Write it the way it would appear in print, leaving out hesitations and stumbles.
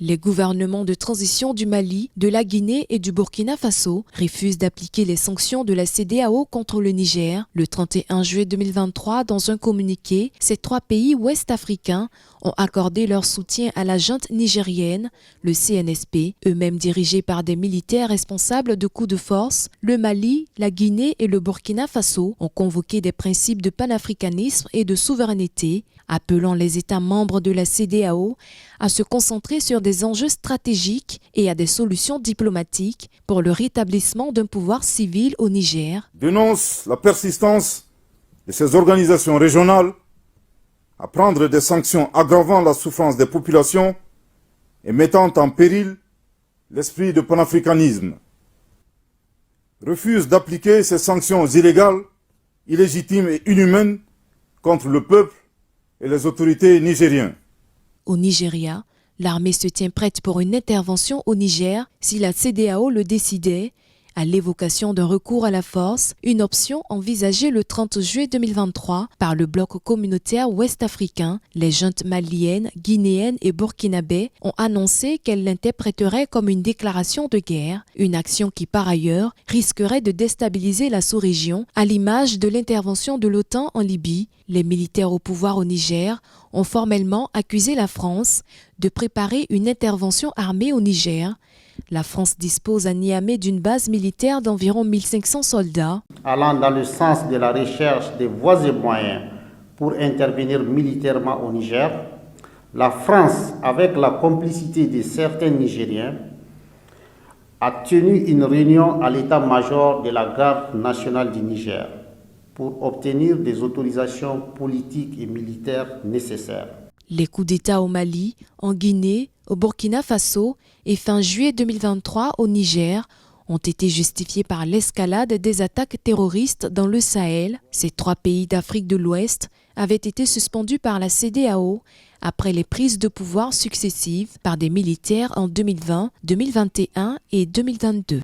Les gouvernements de transition du Mali, de la Guinée et du Burkina Faso refusent d'appliquer les sanctions de la CEDEAO contre le Niger. Le 31 juillet 2023, dans un communiqué, ces trois pays ouest-africains ont accordé leur soutien à la junte nigérienne, le CNSP, eux-mêmes dirigés par des militaires responsables de coups de force. Le Mali, la Guinée et le Burkina Faso ont convoqué des principes de panafricanisme et de souveraineté, appelant les États membres de la CEDEAO à se concentrer sur des enjeux stratégiques et à des solutions diplomatiques pour le rétablissement d'un pouvoir civil au Niger. Dénonce la persistance de ces organisations régionales à prendre des sanctions aggravant la souffrance des populations et mettant en péril l'esprit de panafricanisme. Refuse d'appliquer ces sanctions illégales, illégitimes et inhumaines contre le peuple et les autorités nigériennes. Au Nigeria, l'armée se tient prête pour une intervention au Niger si la CEDEAO le décidait, à l'évocation d'un recours à la force, une option envisagée le 30 juillet 2023 par le bloc communautaire ouest-africain. Les juntes maliennes, guinéennes et burkinabées ont annoncé qu'elles l'interpréteraient comme une déclaration de guerre, une action qui par ailleurs risquerait de déstabiliser la sous-région, à l'image de l'intervention de l'OTAN en Libye. Les militaires au pouvoir au Niger ont formellement accusé la France de préparer une intervention armée au Niger. La France dispose à Niamey d'une base militaire d'environ 1500 soldats. Allant dans le sens de la recherche des voies et moyens pour intervenir militairement au Niger, la France, avec la complicité de certains Nigériens, a tenu une réunion à l'état-major de la garde nationale du Niger pour obtenir des autorisations politiques et militaires nécessaires. Les coups d'État au Mali, en Guinée, au Burkina Faso et fin juillet 2023 au Niger ont été justifiés par l'escalade des attaques terroristes dans le Sahel. Ces trois pays d'Afrique de l'Ouest avaient été suspendus par la CEDEAO après les prises de pouvoir successives par des militaires en 2020, 2021 et 2022.